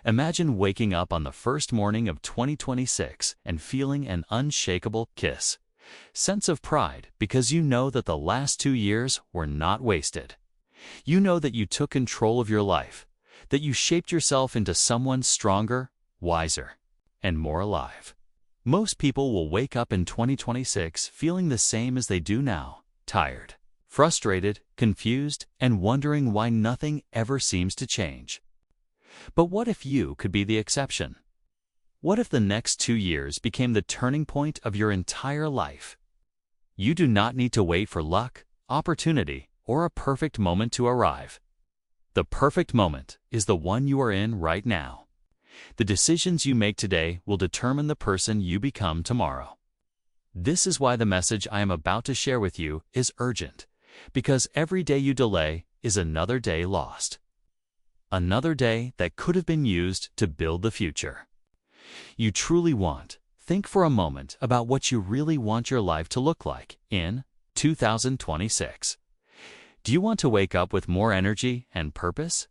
Imagine waking up on the first morning of 2026 and feeling an unshakable sense of pride because you know that the last 2 years were not wasted. You know that you took control of your life, that you shaped yourself into someone stronger, wiser, and more alive. Most people will wake up in 2026 feeling the same as they do now, tired, frustrated, confused, and wondering why nothing ever seems to change. But what if you could be the exception? What if the next 2 years became the turning point of your entire life? You do not need to wait for luck, opportunity, or a perfect moment to arrive. The perfect moment is the one you are in right now. The decisions you make today will determine the person you become tomorrow. This is why the message I am about to share with you is urgent, because every day you delay is another day lost. Another day that could have been used to build the future you truly want. Think for a moment about what you really want your life to look like in 2026. Do you want to wake up with more energy and purpose?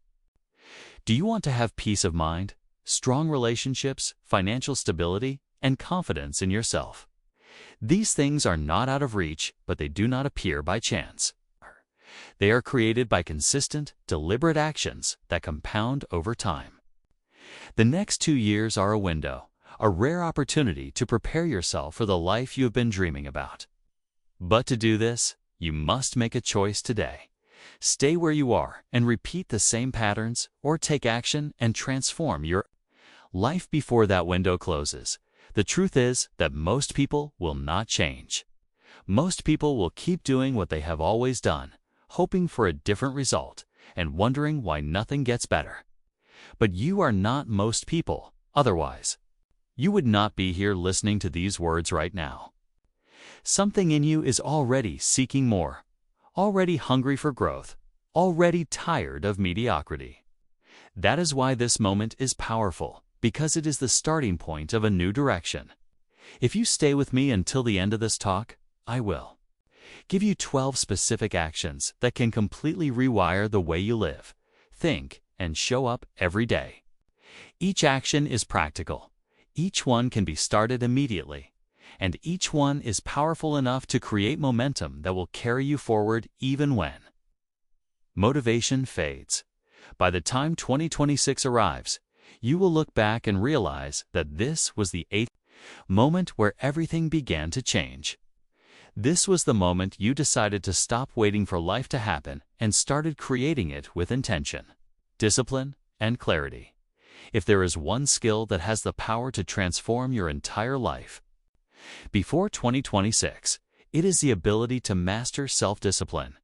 Do you want to have peace of mind, strong relationships, financial stability, and confidence in yourself? These things are not out of reach, but they do not appear by chance. They are created by consistent, deliberate actions that compound over time. The next 2 years are a window, a rare opportunity to prepare yourself for the life you have been dreaming about. But to do this, you must make a choice today. Stay where you are and repeat the same patterns, or take action and transform your life before that window closes. The truth is that most people will not change. Most people will keep doing what they have always done, hoping for a different result and wondering why nothing gets better. But you are not most people. Otherwise, you would not be here listening to these words right now. Something in you is already seeking more, already hungry for growth, already tired of mediocrity. That is why this moment is powerful, because it is the starting point of a new direction. If you stay with me until the end of this talk, I will give you 12 specific actions that can completely rewire the way you live, think, and show up every day. Each action is practical. Each one can be started immediately, and each one is powerful enough to create momentum that will carry you forward even when motivation fades. By the time 2026 arrives, you will look back and realize that this was the 8th moment where everything began to change. This was the moment you decided to stop waiting for life to happen and started creating it with intention, discipline, and clarity. If there is one skill that has the power to transform your entire life before 2026, it is the ability to master self-discipline.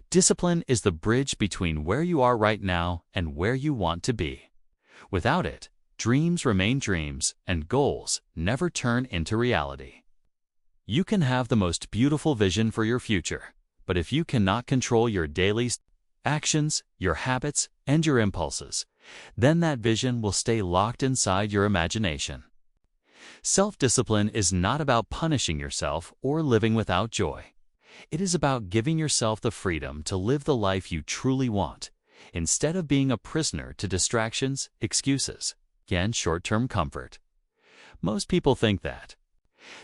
Discipline is the bridge between where you are right now and where you want to be. Without it, dreams remain dreams and goals never turn into reality. You can have the most beautiful vision for your future, but if you cannot control your daily actions, your habits, and your impulses, then that vision will stay locked inside your imagination. Self-discipline is not about punishing yourself or living without joy. It is about giving yourself the freedom to live the life you truly want, instead of being a prisoner to distractions, excuses, and short-term comfort. Most people think that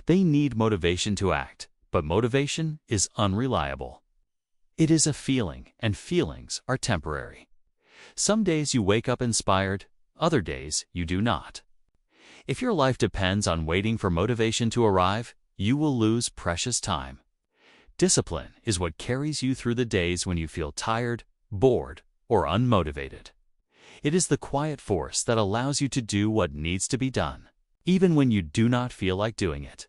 they need motivation to act, but motivation is unreliable. It is a feeling, and feelings are temporary. Some days you wake up inspired, other days you do not. If your life depends on waiting for motivation to arrive, you will lose precious time. Discipline is what carries you through the days when you feel tired, bored, or unmotivated. It is the quiet force that allows you to do what needs to be done, even when you do not feel like doing it.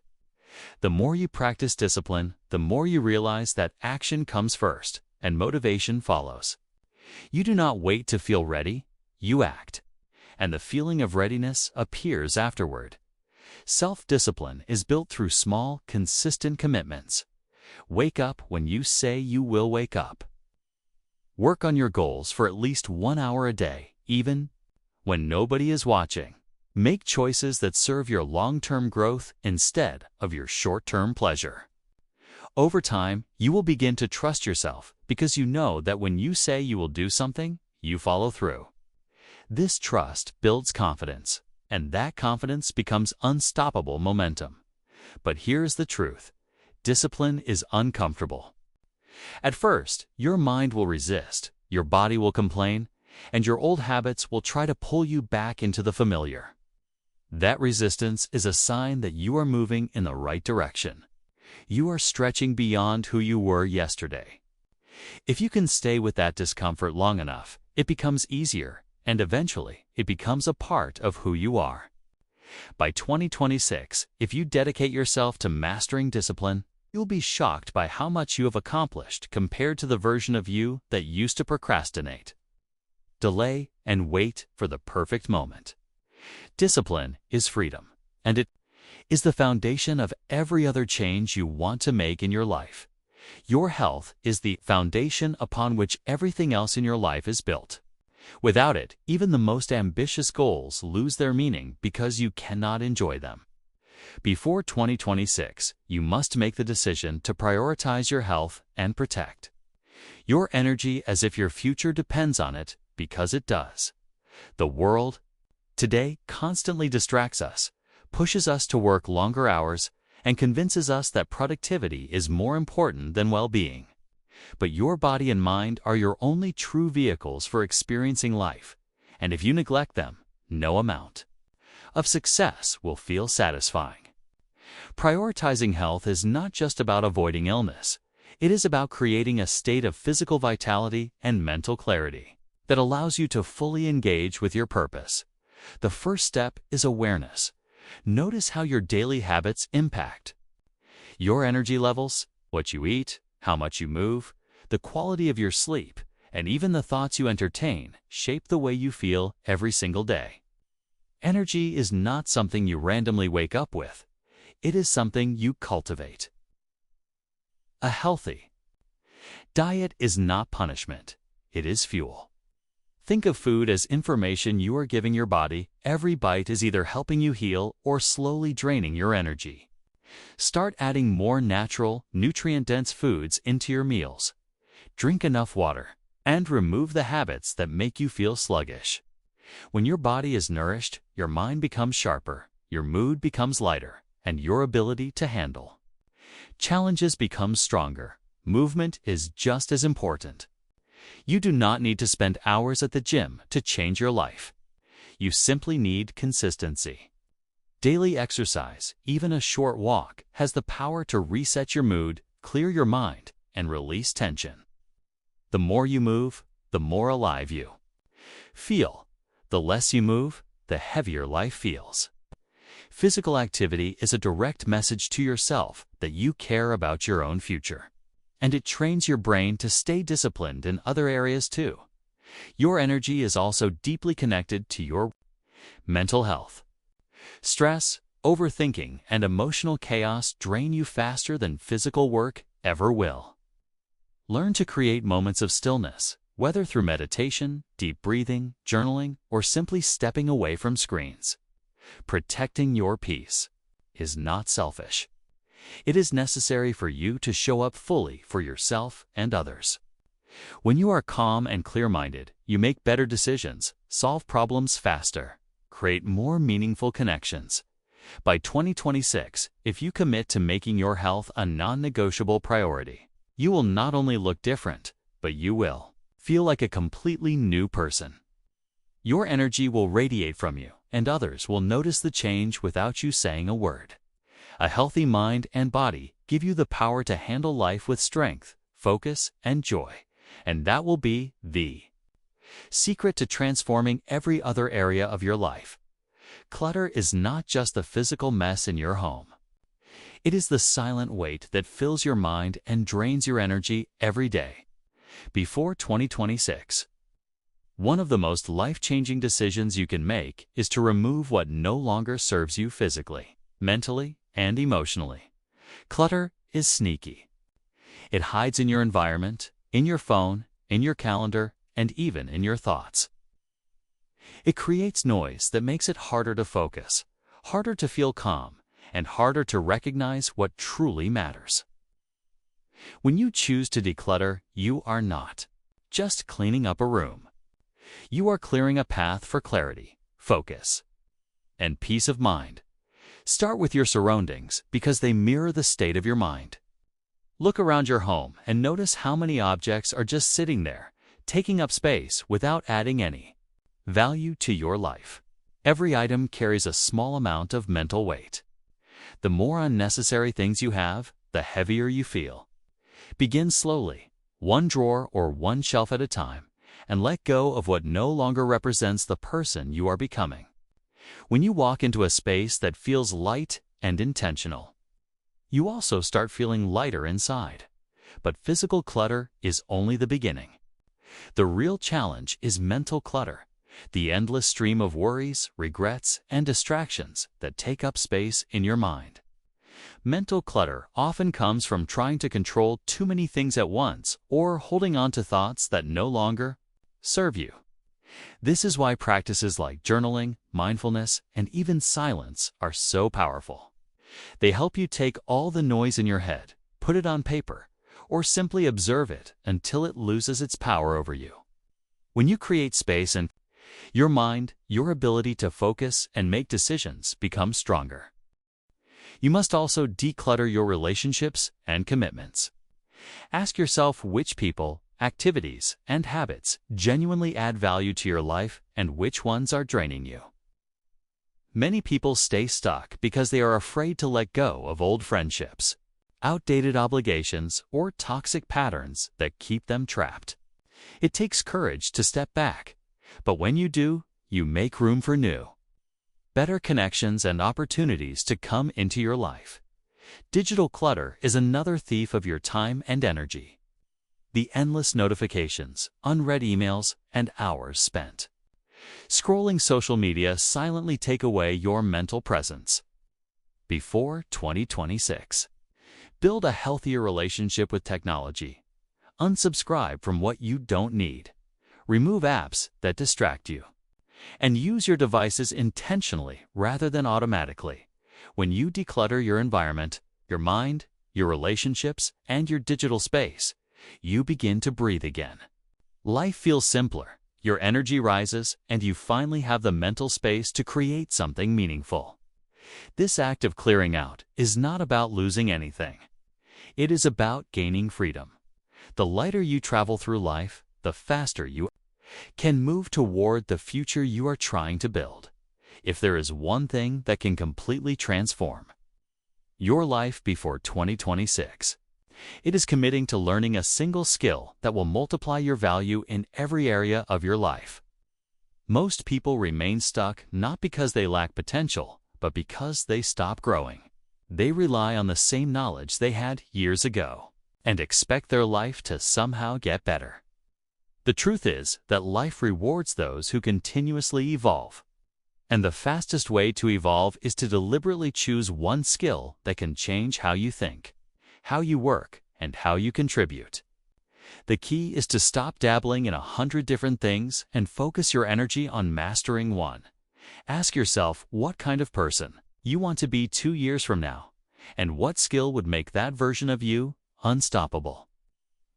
The more you practice discipline, the more you realize that action comes first and motivation follows. You do not wait to feel ready, you act, and the feeling of readiness appears afterward. Self-discipline is built through small, consistent commitments. Wake up when you say you will wake up. Work on your goals for at least 1 hour a day, even when nobody is watching. Make choices that serve your long-term growth instead of your short-term pleasure. Over time, you will begin to trust yourself because you know that when you say you will do something, you follow through. This trust builds confidence, and that confidence becomes unstoppable momentum. But here's the truth. Discipline is uncomfortable. At first, your mind will resist, your body will complain, and your old habits will try to pull you back into the familiar. That resistance is a sign that you are moving in the right direction. You are stretching beyond who you were yesterday. If you can stay with that discomfort long enough, it becomes easier, and eventually it becomes a part of who you are. By 2026, if you dedicate yourself to mastering discipline, you'll be shocked by how much you have accomplished compared to the version of you that used to procrastinate, delay, and wait for the perfect moment. Discipline is freedom, and it is the foundation of every other change you want to make in your life. Your health is the foundation upon which everything else in your life is built. Without it, even the most ambitious goals lose their meaning because you cannot enjoy them. Before 2026, you must make the decision to prioritize your health and protect your energy as if your future depends on it, because it does. The world today constantly distracts us, pushes us to work longer hours, and convinces us that productivity is more important than well-being. But your body and mind are your only true vehicles for experiencing life, and if you neglect them, no amount of success will feel satisfying. Prioritizing health is not just about avoiding illness. It is about creating a state of physical vitality and mental clarity that allows you to fully engage with your purpose. The first step is awareness. Notice how your daily habits impact your energy levels, what you eat, how much you move, the quality of your sleep, and even the thoughts you entertain shape the way you feel every single day. Energy is not something you randomly wake up with. It is something you cultivate. A healthy diet is not punishment. It is fuel. Think of food as information you are giving your body. Every bite is either helping you heal or slowly draining your energy. Start adding more natural, nutrient-dense foods into your meals. Drink enough water, and remove the habits that make you feel sluggish. When your body is nourished, your mind becomes sharper, your mood becomes lighter, and your ability to handle challenges becomes stronger. Movement is just as important. You do not need to spend hours at the gym to change your life. You simply need consistency. Daily exercise, even a short walk, has the power to reset your mood, clear your mind, and release tension. The more you move, the more alive you feel. The less you move, the heavier life feels. Physical activity is a direct message to yourself that you care about your own future. And it trains your brain to stay disciplined in other areas too. Your energy is also deeply connected to your mental health. Stress, overthinking, and emotional chaos drain you faster than physical work ever will. Learn to create moments of stillness, whether through meditation, deep breathing, journaling, or simply stepping away from screens. Protecting your peace is not selfish. It is necessary for you to show up fully for yourself and others. When you are calm and clear-minded, you make better decisions, solve problems faster, create more meaningful connections. By 2026, if you commit to making your health a non-negotiable priority, you will not only look different, but you will feel like a completely new person. Your energy will radiate from you, and others will notice the change without you saying a word. A healthy mind and body give you the power to handle life with strength, focus, and joy, and that will be the secret to transforming every other area of your life. Clutter is not just the physical mess in your home. It is the silent weight that fills your mind and drains your energy every day. Before 2026, one of the most life-changing decisions you can make is to remove what no longer serves you physically, mentally, and emotionally. Clutter is sneaky. It hides in your environment, in your phone, in your calendar, and even in your thoughts. It creates noise that makes it harder to focus, harder to feel calm, and harder to recognize what truly matters. When you choose to declutter, you are not just cleaning up a room. You are clearing a path for clarity, focus, and peace of mind. Start with your surroundings because they mirror the state of your mind. Look around your home and notice how many objects are just sitting there, taking up space without adding any value to your life. Every item carries a small amount of mental weight. The more unnecessary things you have, the heavier you feel. Begin slowly, one drawer or one shelf at a time, and let go of what no longer represents the person you are becoming. When you walk into a space that feels light and intentional, you also start feeling lighter inside. But physical clutter is only the beginning. The real challenge is mental clutter, the endless stream of worries, regrets, and distractions that take up space in your mind. Mental clutter often comes from trying to control too many things at once or holding on to thoughts that no longer serve you. This is why practices like journaling, mindfulness, and even silence are so powerful. They help you take all the noise in your head, put it on paper, or simply observe it until it loses its power over you. When you create space in your mind, your ability to focus and make decisions becomes stronger. You must also declutter your relationships and commitments. Ask yourself which people, activities, and habits genuinely add value to your life and which ones are draining you. Many people stay stuck because they are afraid to let go of old friendships, outdated obligations, or toxic patterns that keep them trapped. It takes courage to step back, but when you do, you make room for new, better connections and opportunities to come into your life. Digital clutter is another thief of your time and energy. The endless notifications, unread emails, and hours spent scrolling social media silently take away your mental presence. Before 2026, build a healthier relationship with technology. Unsubscribe from what you don't need. Remove apps that distract you. And use your devices intentionally rather than automatically. When you declutter your environment, your mind, your relationships, and your digital space, you begin to breathe again. Life feels simpler, your energy rises, and you finally have the mental space to create something meaningful. This act of clearing out is not about losing anything. It is about gaining freedom. The lighter you travel through life, the faster you can move toward the future you are trying to build. If there is one thing that can completely transform your life before 2026, it is committing to learning a single skill that will multiply your value in every area of your life. Most people remain stuck not because they lack potential, but because they stop growing. They rely on the same knowledge they had years ago and expect their life to somehow get better. The truth is that life rewards those who continuously evolve. And the fastest way to evolve is to deliberately choose one skill that can change how you think, how you work, and how you contribute. The key is to stop dabbling in 100 different things and focus your energy on mastering one. Ask yourself what kind of person you want to be 2 years from now, and what skill would make that version of you unstoppable.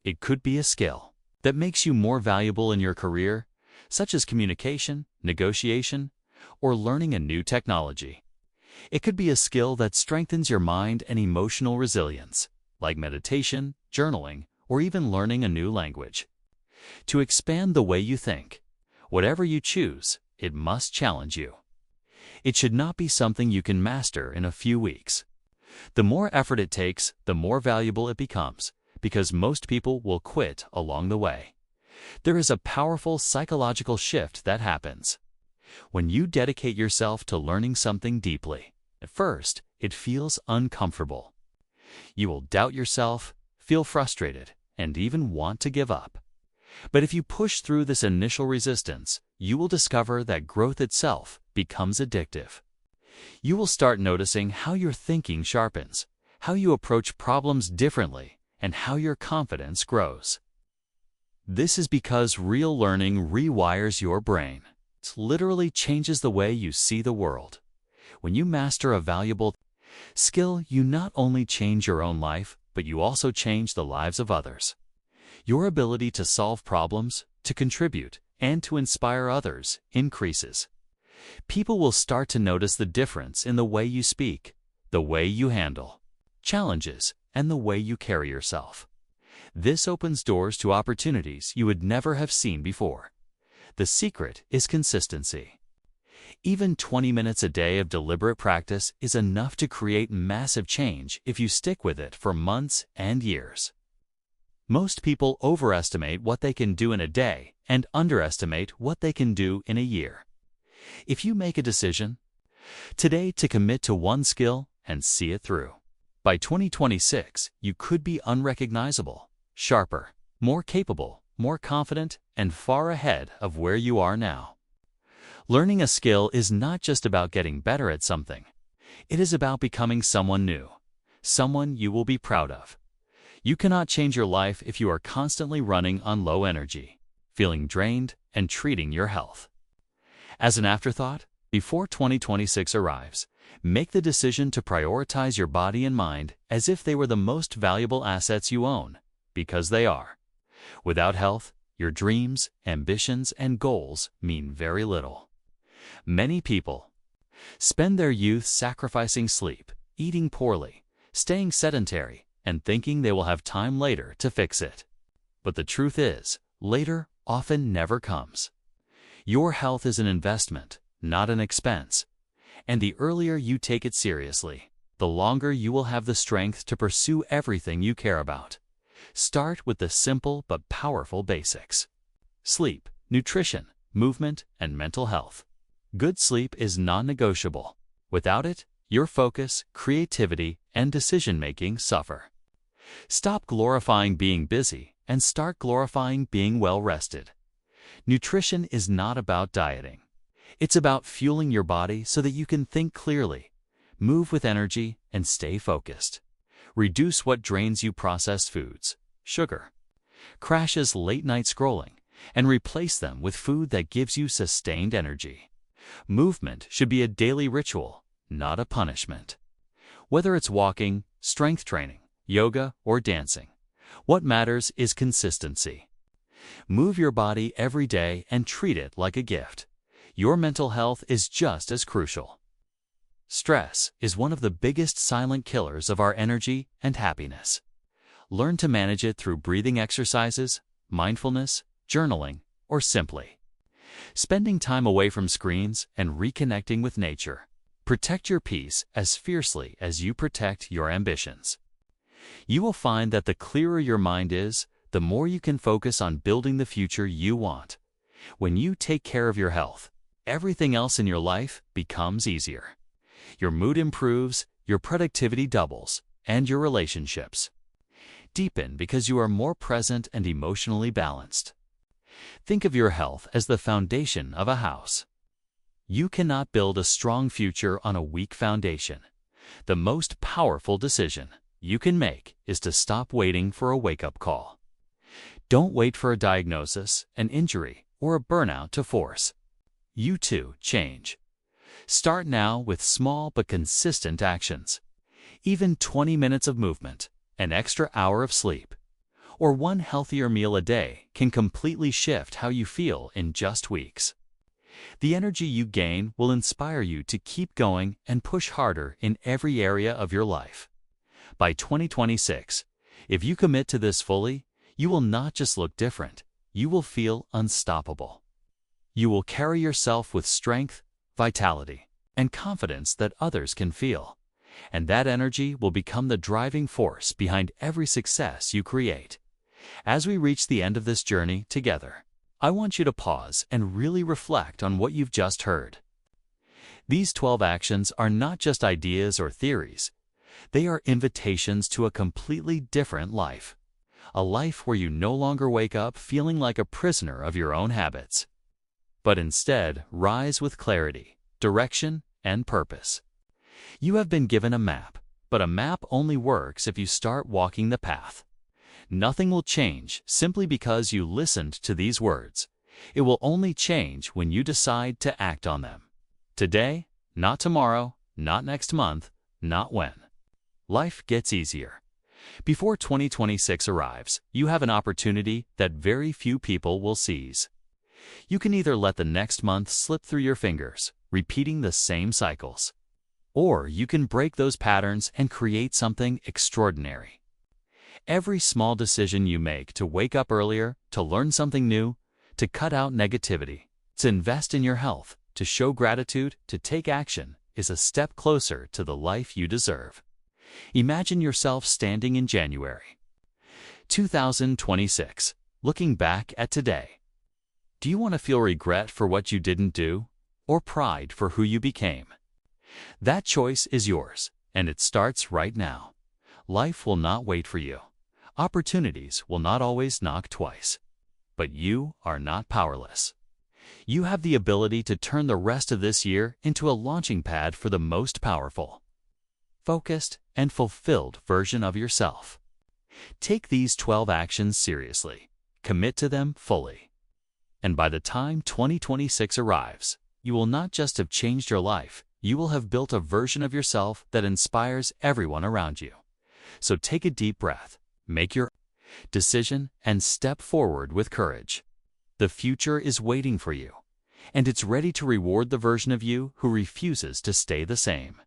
It could be a skill that makes you more valuable in your career, such as communication, negotiation, or learning a new technology. It could be a skill that strengthens your mind and emotional resilience, like meditation, journaling, or even learning a new language. To expand the way you think, whatever you choose, it must challenge you. It should not be something you can master in a few weeks. The more effort it takes, the more valuable it becomes, because most people will quit along the way. There is a powerful psychological shift that happens when you dedicate yourself to learning something deeply. At first, it feels uncomfortable. You will doubt yourself, feel frustrated, and even want to give up. But if you push through this initial resistance, you will discover that growth itself becomes addictive. You will start noticing how your thinking sharpens, how you approach problems differently, and how your confidence grows. This is because real learning rewires your brain. It literally changes the way you see the world. When you master a valuable skill, you not only change your own life, but you also change the lives of others. Your ability to solve problems, to contribute, and to inspire others increases. People will start to notice the difference in the way you speak, the way you handle challenges, and the way you carry yourself. This opens doors to opportunities you would never have seen before. The secret is consistency. Even 20 minutes a day of deliberate practice is enough to create massive change if you stick with it for months and years. Most people overestimate what they can do in a day and underestimate what they can do in a year. If you make a decision today to commit to one skill and see it through, by 2026, you could be unrecognizable, sharper, more capable, more confident, and far ahead of where you are now. Learning a skill is not just about getting better at something. It is about becoming someone new, someone you will be proud of. You cannot change your life if you are constantly running on low energy, feeling drained, and treating your health. As an afterthought, before 2026 arrives, make the decision to prioritize your body and mind as if they were the most valuable assets you own, because they are. Without health, your dreams, ambitions, and goals mean very little. Many people spend their youth sacrificing sleep, eating poorly, staying sedentary, and thinking they will have time later to fix it. But the truth is, later often never comes. Your health is an investment, not an expense. And the earlier you take it seriously, the longer you will have the strength to pursue everything you care about. Start with the simple but powerful basics: sleep, nutrition, movement, and mental health. Good sleep is non-negotiable. Without it, your focus, creativity, and decision-making suffer. Stop glorifying being busy and start glorifying being well-rested. Nutrition is not about dieting. It's about fueling your body so that you can think clearly, move with energy, and stay focused. Reduce what drains you: processed foods, sugar, crashes, late-night scrolling, and replace them with food that gives you sustained energy. Movement should be a daily ritual, not a punishment. Whether it's walking, strength training, yoga, or dancing, what matters is consistency. Move your body every day and treat it like a gift. Your mental health is just as crucial. Stress is one of the biggest silent killers of our energy and happiness. Learn to manage it through breathing exercises, mindfulness, journaling, or simply spending time away from screens and reconnecting with nature. Protect your peace as fiercely as you protect your ambitions. You will find that the clearer your mind is, the more you can focus on building the future you want. When you take care of your health, everything else in your life becomes easier. Your mood improves, your productivity doubles, and your relationships deepen because you are more present and emotionally balanced. Think of your health as the foundation of a house. You cannot build a strong future on a weak foundation. The most powerful decision you can make is to stop waiting for a wake-up call. Don't wait for a diagnosis, an injury, or a burnout to force you to change. Start now with small but consistent actions. Even 20 minutes of movement, an extra hour of sleep, or one healthier meal a day can completely shift how you feel in just weeks. The energy you gain will inspire you to keep going and push harder in every area of your life. By 2026, if you commit to this fully, you will not just look different, you will feel unstoppable. You will carry yourself with strength, vitality, and confidence that others can feel. And that energy will become the driving force behind every success you create. As we reach the end of this journey together, I want you to pause and really reflect on what you've just heard. These 12 actions are not just ideas or theories. They are invitations to a completely different life. A life where you no longer wake up feeling like a prisoner of your own habits, but instead rise with clarity, direction, and purpose. You have been given a map, but a map only works if you start walking the path. Nothing will change simply because you listened to these words. It will only change when you decide to act on them. Today, not tomorrow, not next month, not when. Life gets easier. Before 2026 arrives, you have an opportunity that very few people will seize. You can either let the next month slip through your fingers, repeating the same cycles, or you can break those patterns and create something extraordinary. Every small decision you make to wake up earlier, to learn something new, to cut out negativity, to invest in your health, to show gratitude, to take action, is a step closer to the life you deserve. Imagine yourself standing in January 2026, looking back at today. Do you want to feel regret for what you didn't do, or pride for who you became? That choice is yours, and it starts right now. Life will not wait for you. Opportunities will not always knock twice. But you are not powerless. You have the ability to turn the rest of this year into a launching pad for the most powerful, focused, and fulfilled version of yourself. Take these 12 actions seriously. Commit to them fully. And by the time 2026 arrives, you will not just have changed your life, you will have built a version of yourself that inspires everyone around you. So take a deep breath, make your decision, and step forward with courage. The future is waiting for you, and it's ready to reward the version of you who refuses to stay the same.